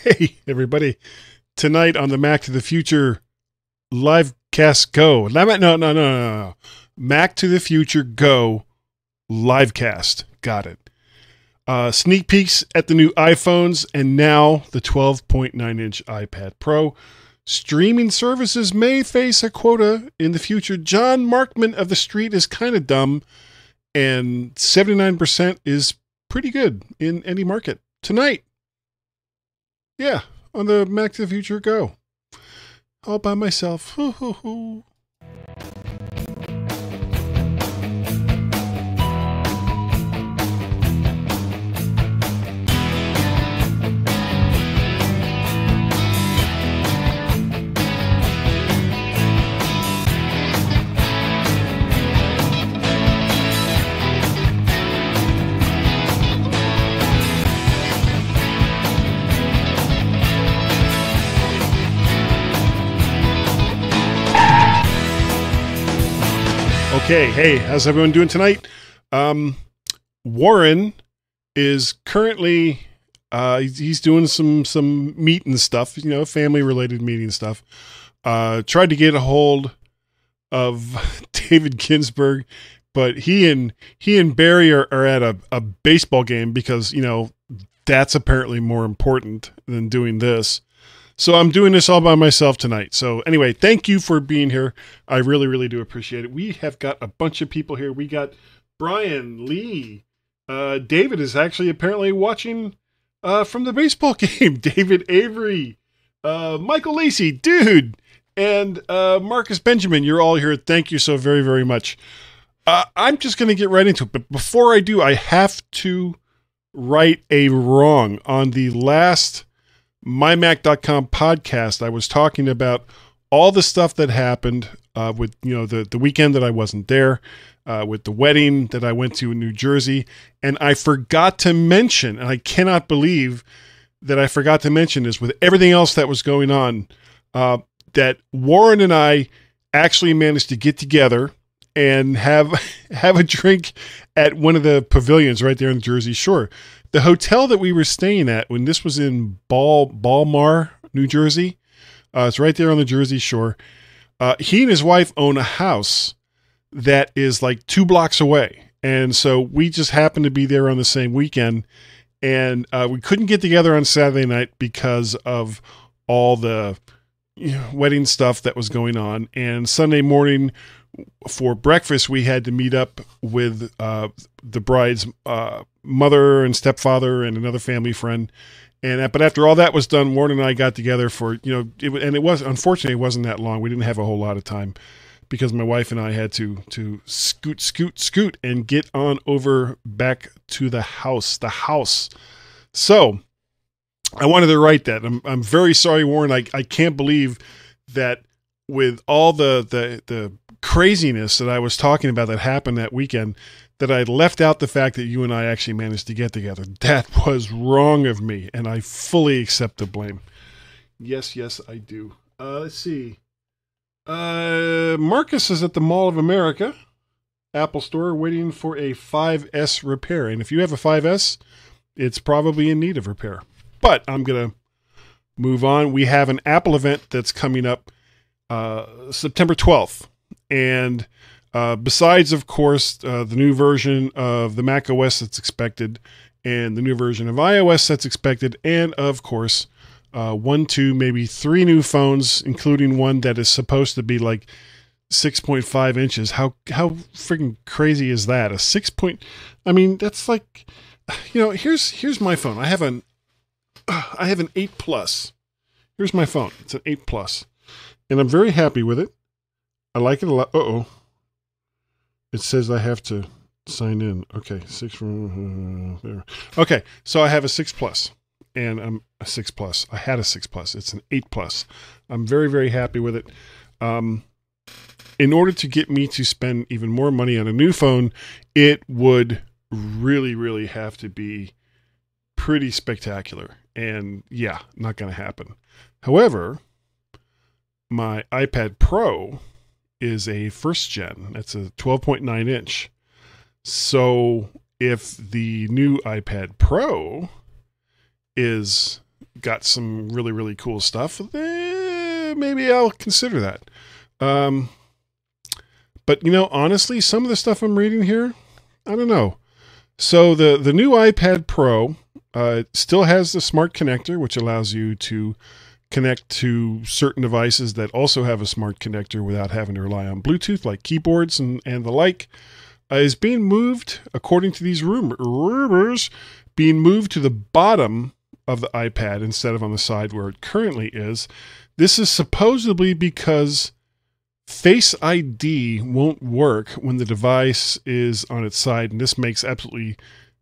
Hey, everybody. Tonight on the Mac to the Future Livecast Go. No. Mac to the Future Go Livecast. Got it. Sneak peeks at the new iPhones and now the 12.9-inch iPad Pro. Streaming services may face a quota in the future. Jon Markman of the Street is kind of dumb, and 79% is pretty good in any market. Tonight, yeah, on the Mac to the Future Go. All by myself. Okay, hey, how's everyone doing tonight? Warren is currently he's doing some meeting stuff, family related meeting stuff. Tried to get a hold of David Ginsburg, but he and Barry are at a baseball game because that's apparently more important than doing this. So I'm doing this all by myself tonight. So anyway, thank you for being here. I really, really do appreciate it. We have got a bunch of people here. We got Brian, Lee. David is actually apparently watching from the baseball game. David Avery, Michael Lacey, dude, and Marcus Benjamin. You're all here. Thank you so very, very much. I'm just going to get right into it. But before I do, I have to right a wrong. On the last mymac.com podcast, I was talking about all the stuff that happened with the weekend that I wasn't there, with the wedding that I went to in New Jersey, and I forgot to mention, and I cannot believe that I forgot to mention this with everything else that was going on, that Warren and I actually managed to get together and have a drink at one of the pavilions right there in the Jersey Shore. The hotel that we were staying at when this was in Balmar, New Jersey, it's right there on the Jersey Shore. He and his wife own a house that is like 2 blocks away. And so we just happened to be there on the same weekend. And we couldn't get together on Saturday night because of all the wedding stuff that was going on. And Sunday morning for breakfast, we had to meet up with the bride's mother and stepfather and another family friend. But after all that was done, Warren and I got together for, unfortunately, it wasn't that long. We didn't have a whole lot of time because my wife and I had to scoot and get on over back to the house. So I wanted to write that. I'm very sorry, Warren. I can't believe that with all the craziness that I was talking about that happened that weekend, that I left out the fact that you and I actually managed to get together. That was wrong of me, and I fully accept the blame. Yes, I do. Let's see. Marcus is at the Mall of America, Apple Store, waiting for a 5S repair. And if you have a 5S, it's probably in need of repair. But I'm going to move on. We have an Apple event that's coming up September 12th. And besides, of course, the new version of the Mac OS that's expected, and the new version of iOS that's expected, and of course, 1, 2, maybe 3 new phones, including one that is supposed to be like 6.5 inches. How freaking crazy is that? That's like, here's my phone. I have an 8 Plus. Here's my phone. It's an 8 Plus, and I'm very happy with it. I like it a lot. Uh-oh. It says I have to sign in. Okay, 6 there. Okay, so I have a 6 Plus, and I'm a 6 Plus. I had a 6 Plus. It's an 8 Plus. I'm very, very happy with it. In order to get me to spend even more money on a new phone, it would really, really have to be pretty spectacular. And yeah, not going to happen. However, my iPad Pro is a first gen. That's a 12.9 inch. So if the new iPad Pro is got some really, really cool stuff, maybe I'll consider that. But, honestly, some of the stuff I'm reading here, I don't know. So the new iPad Pro still has the smart connector, which allows you to connect to certain devices that also have a smart connector without having to rely on Bluetooth, like keyboards and the like, is being moved, according to these rumors, being moved to the bottom of the iPad instead of on the side where it currently is. This is supposedly because Face ID won't work when the device is on its side, and this makes absolutely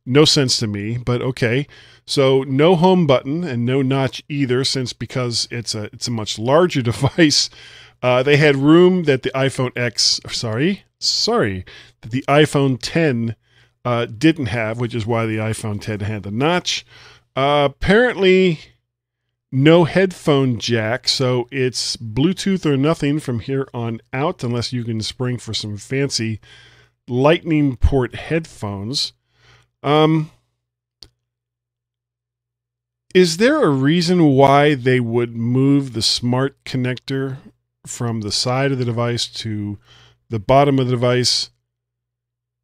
no sense to me, but okay. So no home button and no notch either, because it's a much larger device. They had room that the iPhone that the iPhone 10 didn't have, which is why the iPhone 10 had the notch. Apparently no headphone jack, so it's Bluetooth or nothing from here on out, unless you can spring for some fancy Lightning port headphones. Is there a reason why they would move the smart connector from the side of the device to the bottom of the device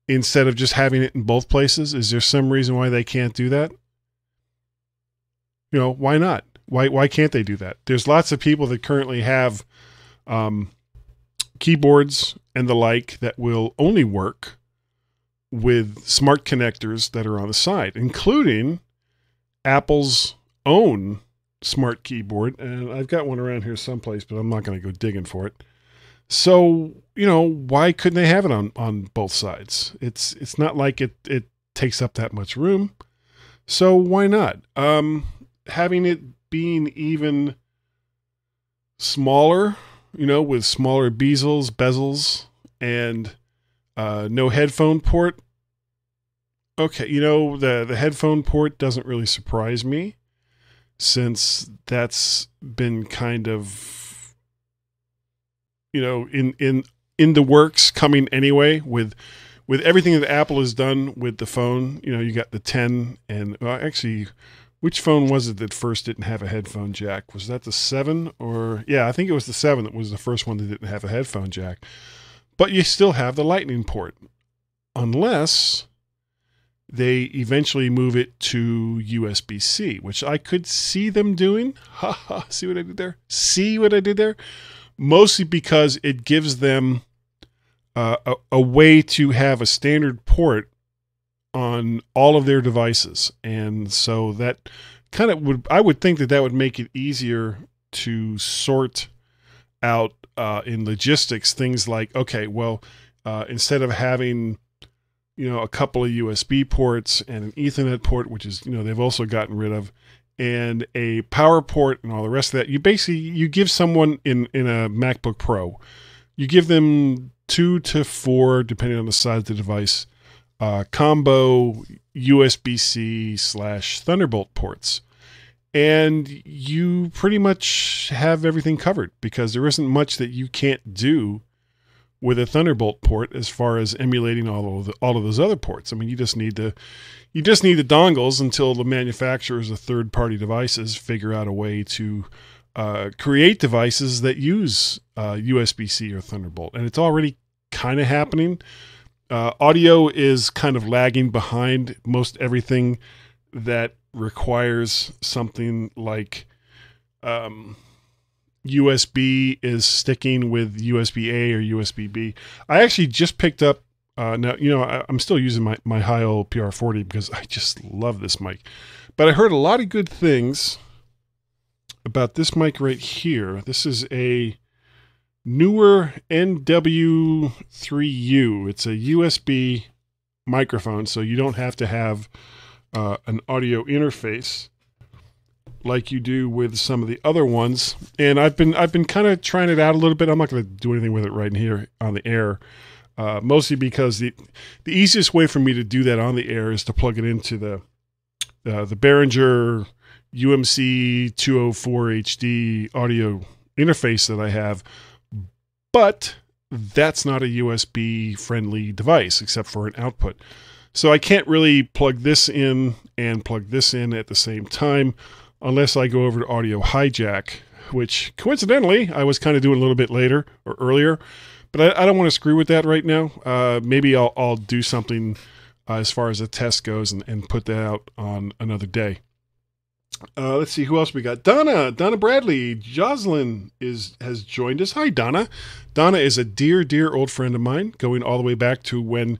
instead of just having it in both places? Is there some reason why they can't do that? Why not? Why can't they do that? There's lots of people that currently have keyboards and the like that will only work with smart connectors that are on the side, including Apple's own smart keyboard. And I've got one around here someplace, but I'm not going to go digging for it. So, why couldn't they have it on both sides? It's not like it takes up that much room. So why not? Having it being even smaller, with smaller bezels, and no headphone port. Okay, the headphone port doesn't really surprise me, since that's been kind of, in the works, coming anyway with everything that Apple has done with the phone. You got the 10 and actually, which phone was it that first didn't have a headphone jack? Was that the 7 or? Yeah, I think it was the 7 that was the first one that didn't have a headphone jack. But you still have the Lightning port, unless they eventually move it to USB-C, which I could see them doing. See what I did there? See what I did there? Mostly because it gives them a way to have a standard port on all of their devices. And so that kind of I would think that would make it easier to sort out in logistics, things like, okay, well, instead of having, a couple of USB ports and an Ethernet port, which is, they've also gotten rid of, and a power port and all the rest of that, you give someone in a MacBook Pro, you give them 2 to 4, depending on the size of the device, combo USB-C / Thunderbolt ports. And you pretty much have everything covered, because there isn't much that you can't do with a Thunderbolt port as far as emulating all of those other ports. I mean, you just need the dongles until the manufacturers of third-party devices figure out a way to create devices that use USB-C or Thunderbolt. And it's already kind of happening. Audio is kind of lagging behind most everything that requires something like USB is sticking with USB-A or USB-B. I actually just picked up, now, I'm still using my Heil PR40 because I just love this mic. But I heard a lot of good things about this mic right here. This is a newer NW3U. It's a USB microphone, so you don't have to have an audio interface like you do with some of the other ones. And I've been kind of trying it out a little bit. I'm not going to do anything with it right in here on the air, mostly because the easiest way for me to do that on the air is to plug it into the Behringer UMC 204 HD audio interface that I have. But that's not a USB friendly device except for an output. So I can't really plug this in and plug this in at the same time. unless I go over to Audio Hijack, which coincidentally I was kind of doing a little bit later or earlier, but I don't want to screw with that right now. Maybe I'll do something as far as the test goes and put that out on another day. Let's see who else we got. Donna Bradley. Jocelyn has joined us. Hi, Donna. Donna is a dear old friend of mine, going all the way back to when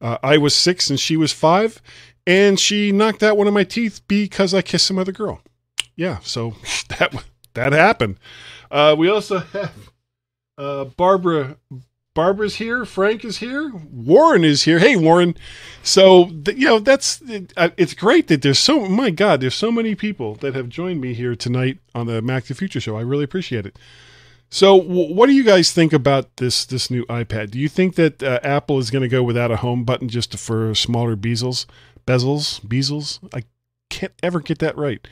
I was 6 and she was 5, and she knocked out one of my teeth because I kissed some other girl. Yeah, so that happened. We also have Barbara. Barbara's here. Frank is here. Warren is here. Hey, Warren. So, it's great that there's so many people that have joined me here tonight on the Mac to Future show. I really appreciate it. So, what do you guys think about this new iPad? Do you think that Apple is going to go without a home button just for smaller bezels? I can't ever get that right.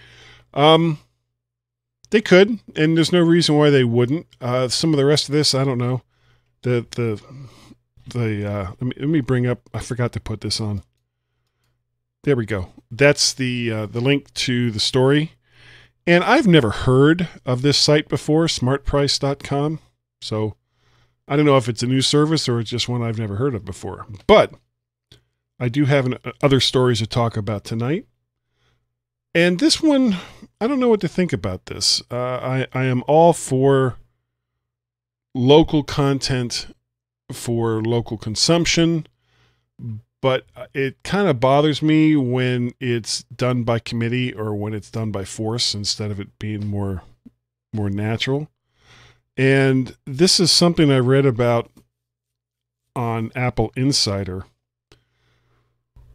They could, and there's no reason why they wouldn't. Some of the rest of this, I don't know. Let me bring up, I forgot to put this on. There we go. That's the link to the story. And I've never heard of this site before, smartprice.com. So I don't know if it's a new service or it's just one I've never heard of before. But I do have other stories to talk about tonight. And this one, I don't know what to think about this. I am all for local content for local consumption, but it kind of bothers me when it's done by committee or when it's done by force instead of it being more natural. And this is something I read about on Apple Insider,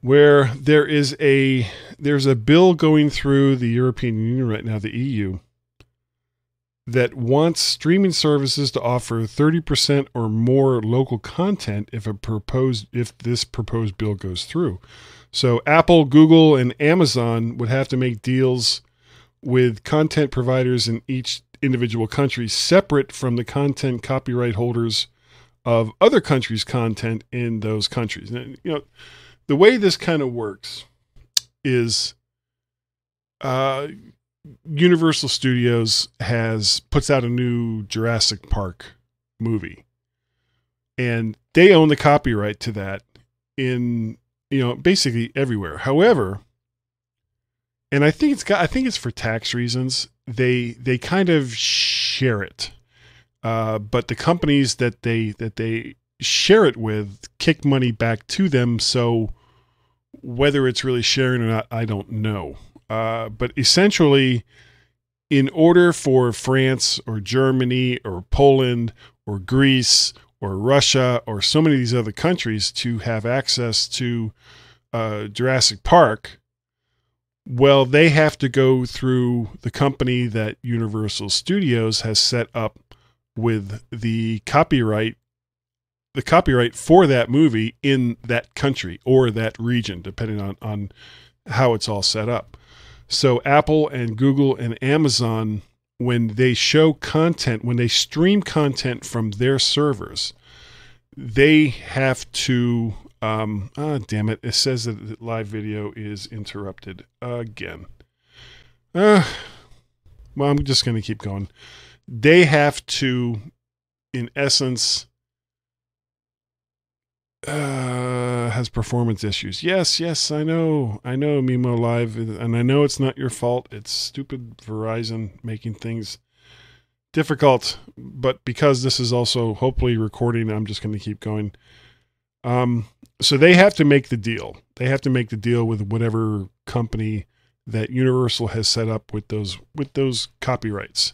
where there's a bill going through the European Union right now, the EU, that wants streaming services to offer 30% or more local content if this proposed bill goes through. So Apple, Google, and Amazon would have to make deals with content providers in each individual country separate from the content copyright holders of other countries' content in those countries. And, the way this kind of works is Universal Studios puts out a new Jurassic Park movie, and they own the copyright to that in basically everywhere. However, and I think it's for tax reasons, they kind of share it, but the companies that they share it with kick money back to them. So whether it's really sharing or not, I don't know. But essentially, in order for France or Germany or Poland or Greece or Russia or so many of these other countries to have access to Jurassic Park, well, they have to go through the company that Universal Studios has set up with the copyright for that movie in that country or that region, depending on how it's all set up. So Apple and Google and Amazon, when they show content, when they stream content from their servers, they have to, damn it, it says that the live video is interrupted again. Well, I'm just going to keep going. They have to, in essence, has performance issues. Yes, I know, Mimo Live, and I know it's not your fault. It's stupid Verizon making things difficult, but because this is also hopefully recording, I'm just going to keep going. So they have to make the deal. They have to make the deal with whatever company that Universal has set up with those copyrights.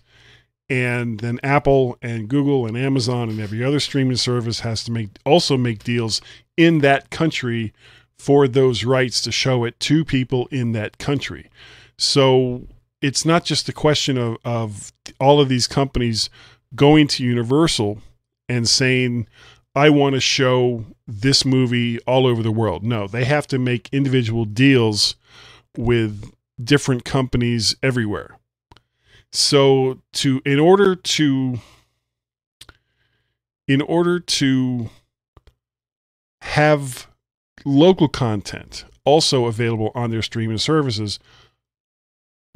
And then Apple and Google and Amazon and every other streaming service has to also make deals in that country for those rights to show it to people in that country. So it's not just a question of all of these companies going to Universal and saying, I want to show this movie all over the world. No, they have to make individual deals with different companies everywhere. So in order to have local content also available on their streaming services,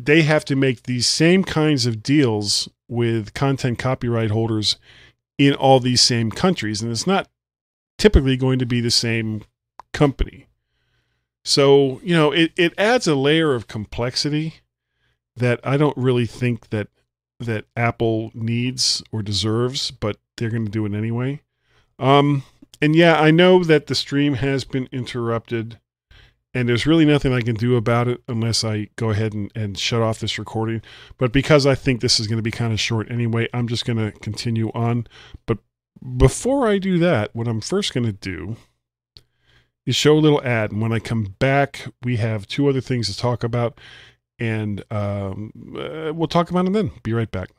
they have to make these same kinds of deals with content copyright holders in all these same countries. And it's not typically going to be the same company. So, it adds a layer of complexity that I don't really think that Apple needs or deserves, but they're going to do it anyway. And yeah, I know that the stream has been interrupted, and there's really nothing I can do about it unless I go ahead and shut off this recording. But because I think this is going to be kind of short anyway, I'm just going to continue on. But before I do that, what I'm first going to do is show a little ad. And when I come back, we have two other things to talk about. And we'll talk about them then. Be right back.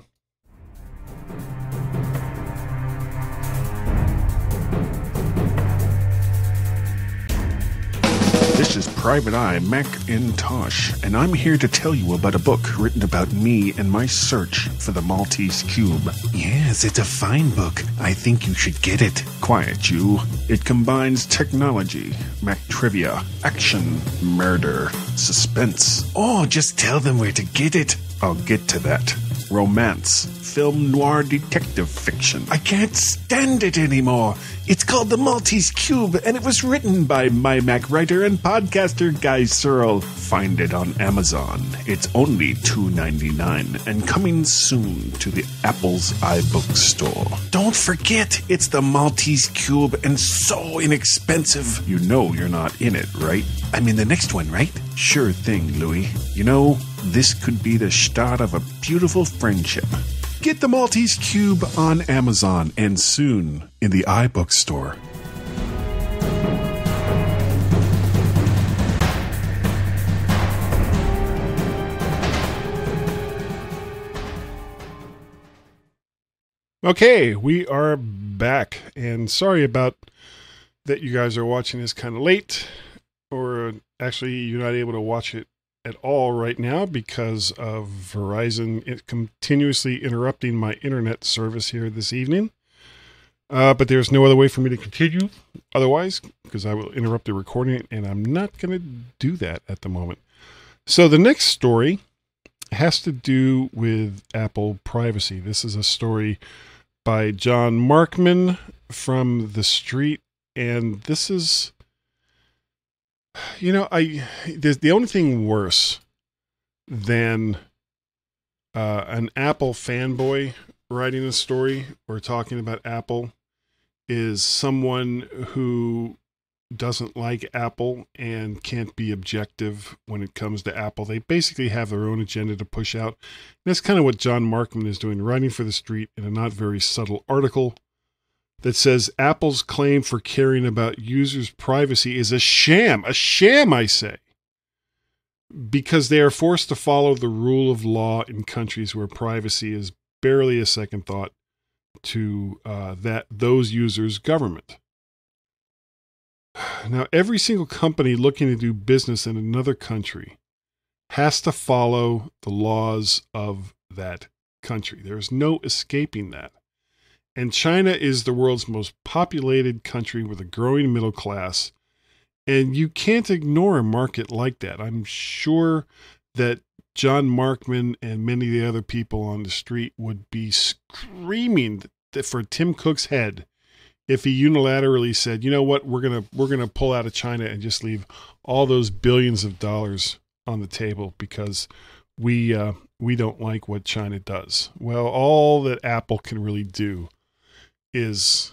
This is Private Eye Macintosh, and I'm here to tell you about a book written about me and my search for the Maltese Cube. Yes, it's a fine book. I think you should get it. Quiet, you. It combines technology, Mac trivia, action, murder, suspense. Oh, just tell them where to get it. I'll get to that. Romance, film noir detective fiction. I can't stand it anymore. It's called The Maltese Cube, and it was written by my Mac writer and podcaster Guy Searle. Find it on Amazon. It's only $2.99 and coming soon to the Apple's iBook store. Don't forget, it's The Maltese Cube and so inexpensive. You know you're not in it, right? I mean the next one, right? Sure thing, Louie. You know, this could be the start of a beautiful friendship. Get The Maltese Cube on Amazon and soon in the iBook store. Okay, we are back. And sorry about that you guys are watching this kind of late. Or actually, you're not able to watch it at all right now because of Verizon continuously interrupting my internet service here this evening. But there's no other way for me to continue otherwise because I will interrupt the recording, and I'm not going to do that at the moment. So the next story has to do with Apple privacy. This is a story by Jon Markman from The Street, and this is... there's the only thing worse than an Apple fanboy writing a story or talking about Apple is someone who doesn't like Apple and can't be objective when it comes to Apple. They basically have their own agenda to push out. And that's kind of what Jon Markman is doing, writing for The Street in a not very subtle article that says Apple's claim for caring about users' privacy is a sham, I say, because they are forced to follow the rule of law in countries where privacy is barely a second thought to those users' government. Now, every single company looking to do business in another country has to follow the laws of that country. There is no escaping that. And China is the world's most populated country with a growing middle class. And you can't ignore a market like that. I'm sure that Jon Markman and many of the other people on The Street would be screaming for Tim Cook's head if he unilaterally said, you know what, we're gonna pull out of China and just leave all those billions of dollars on the table because we don't like what China does. Well, all that Apple can really do is,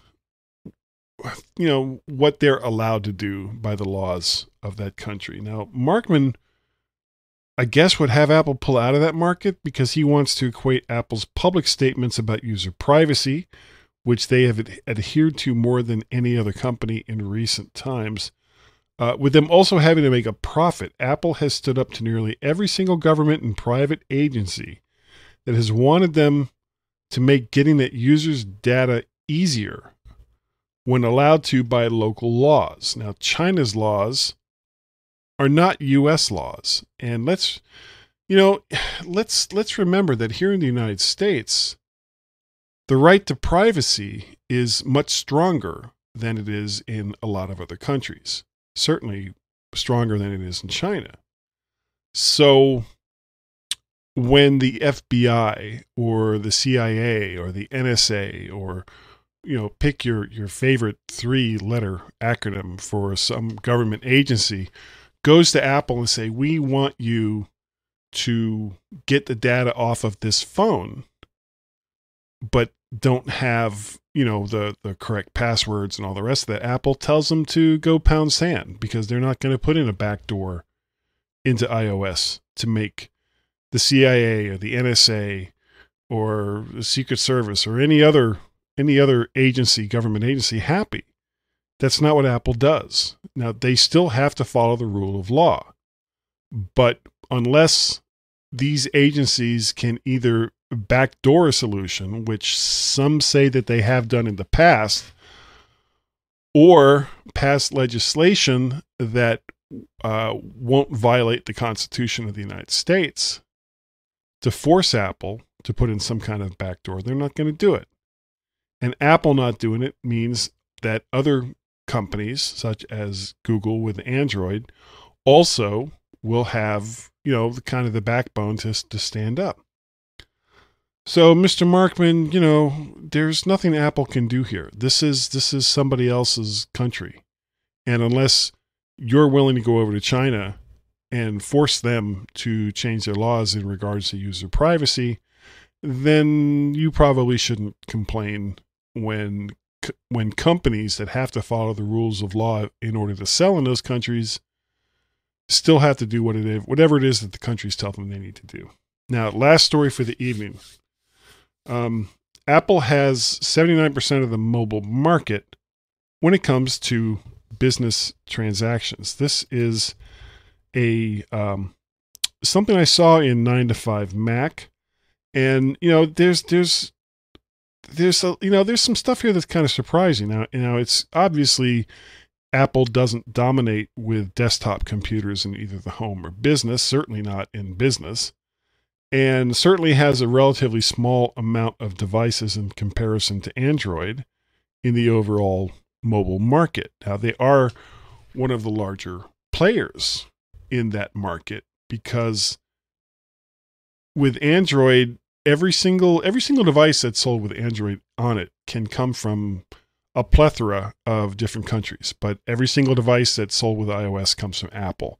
what they're allowed to do by the laws of that country. Now, Markman, I guess, would have Apple pull out of that market because he wants to equate Apple's public statements about user privacy, which they have adhered to more than any other company in recent times, with them also having to make a profit. Apple has stood up to nearly every single government and private agency that has wanted them to make getting at users' data easier when allowed to by local laws. Now, China's laws are not U.S. laws. And let's remember that here in the United States, the right to privacy is much stronger than it is in a lot of other countries. Certainly stronger than it is in China. So when the FBI or the CIA or the NSA or, pick your favorite 3-letter acronym for some government agency, goes to Apple and say, we want you to get the data off of this phone, but don't have, the correct passwords and all the rest of that, Apple tells them to go pound sand, because they're not going to put in a backdoor into iOS to make the CIA or the NSA or the Secret Service or any other agency, government agency, happy. That's not what Apple does. Now, they still have to follow the rule of law, but unless these agencies can either backdoor a solution, which some say that they have done in the past, or pass legislation that won't violate the Constitution of the United States to force Apple to put in some kind of backdoor, they're not going to do it. And Apple not doing it means that other companies, such as Google with Android, also will have, the kind of the backbone to stand up. So, Mr. Markman, there's nothing Apple can do here. This is somebody else's country. And unless you're willing to go over to China and force them to change their laws in regards to user privacy, then you probably shouldn't complain when companies that have to follow the rules of law in order to sell in those countries still have to do whatever it is that the countries tell them they need to do. Now, last story for the evening. Apple has 79% of the mobile market when it comes to business transactions. This is a something I saw in 9to5 Mac, and there's some stuff here that's kind of surprising. Now, it's obviously Apple doesn't dominate with desktop computers in either the home or business, certainly not in business, and certainly has a relatively small amount of devices in comparison to Android in the overall mobile market. Now, they are one of the larger players in that market because with Android, every single device that's sold with Android on it can come from a plethora of different countries, but every single device that's sold with iOS comes from Apple.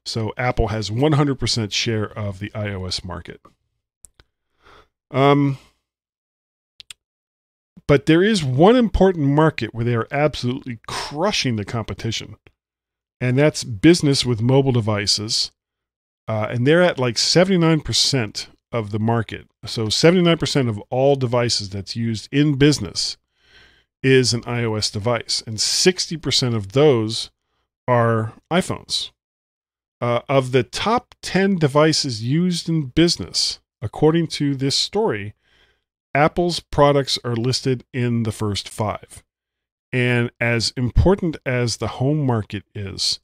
So Apple has 100% share of the iOS market. But there is one important market where they are absolutely crushing the competition, and that's business with mobile devices. And they're at like 79% of the market. So 79% of all devices that's used in business is an iOS device, and 60% of those are iPhones. Of the top 10 devices used in business, according to this story, Apple's products are listed in the first 5. And as important as the home market is,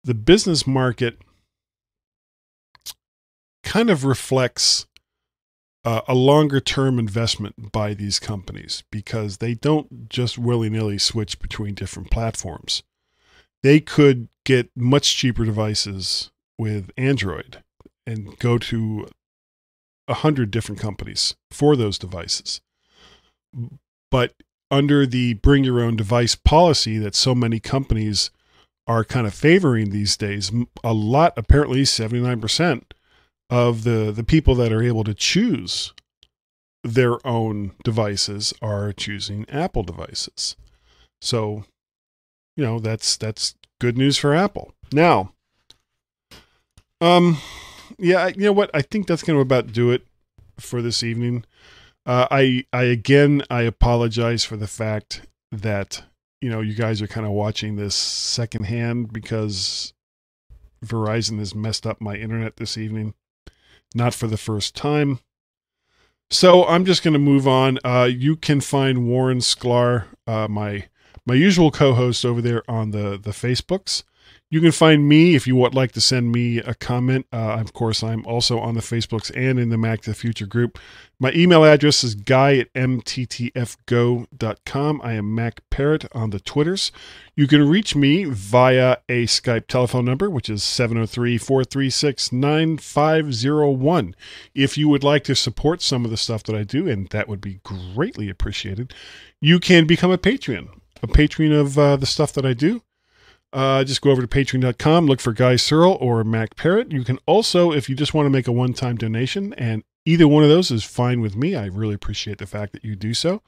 the business market kind of reflects a longer-term investment by these companies, because they don't just willy-nilly switch between different platforms. They could get much cheaper devices with Android and go to 100 different companies for those devices. But under the bring your own device policy that so many companies are kind of favoring these days, apparently 79% of the people that are able to choose their own devices are choosing Apple devices. So, that's good news for Apple. Now, yeah, you know what? I think that's going to about do it for this evening. I apologize for the fact that, you guys are kind of watching this secondhand because Verizon has messed up my internet this evening. Not for the first time. So I'm just going to move on. You can find Warren Sklar, my usual co-host over there on the Facebooks. You can find me if you would like to send me a comment. Of course, I'm also on the Facebooks and in the Mac to the Future group. My email address is guy@mttfgo.com. I am Mac Parrot on the Twitters. You can reach me via a Skype telephone number, which is 703-436-9501. If you would like to support some of the stuff that I do, and that would be greatly appreciated, you can become a patron of the stuff that I do. Just go over to patreon.com, look for Guy Searle or Mac Parrot. You can also, if you just want to make a one-time donation, and either one of those is fine with me, I really appreciate the fact that you do so.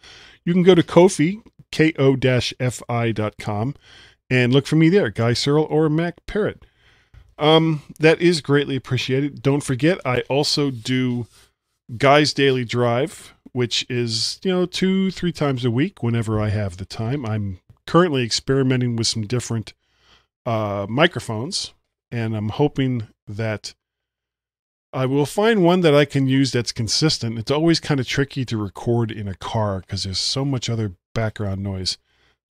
You can go to Ko-fi, ko-fi.com, and look for me there, Guy Searle or Mac Parrot. That is greatly appreciated. Don't forget, I also do Guy's Daily Drive, which is, 2-3 times a week whenever I have the time. I'm currently experimenting with some different microphones, and I'm hoping that I will find one that I can use that's consistent. It's always kind of tricky to record in a car because there's so much other background noise.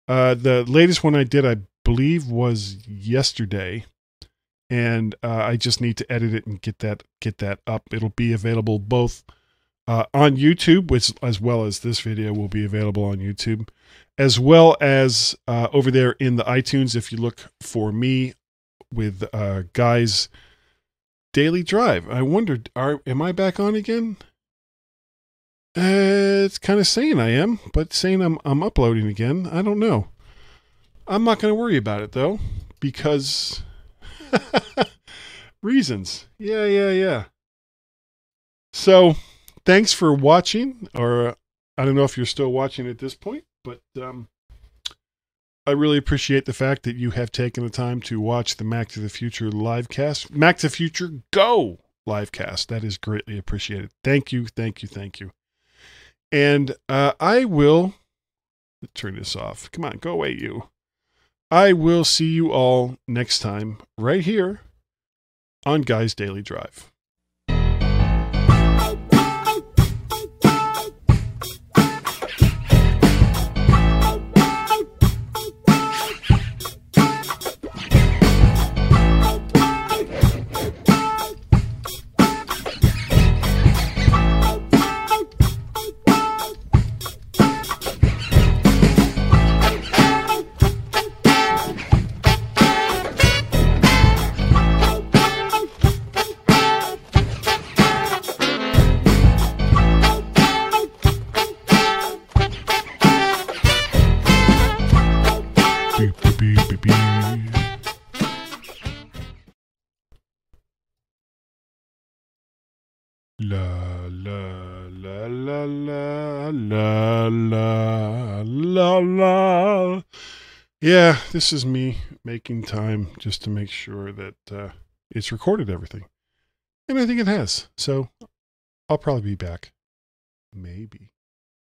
The latest one I did, I believe, was yesterday, and I just need to edit it and get that up. It'll be available both on YouTube, which, as well as this video will be available on YouTube, as well as over there in the iTunes if you look for me with Guy's Daily Drive. I wondered, am I back on again? It's kind of saying I am, but saying I'm uploading again, I don't know. I'm not going to worry about it, though, because reasons. Yeah. So, thanks for watching, or I don't know if you're still watching at this point, but I really appreciate the fact that you have taken the time to watch the Mac to the Future livecast. Mac to the Future Go livecast. That is greatly appreciated. Thank you. And I will turn this off. Come on, go away, you. I will see you all next time right here on Guy's Daily Drive. La la la la la la la la la. Yeah, this is me making time just to make sure that it's recorded everything. And I think it has. So I'll probably be back. Maybe.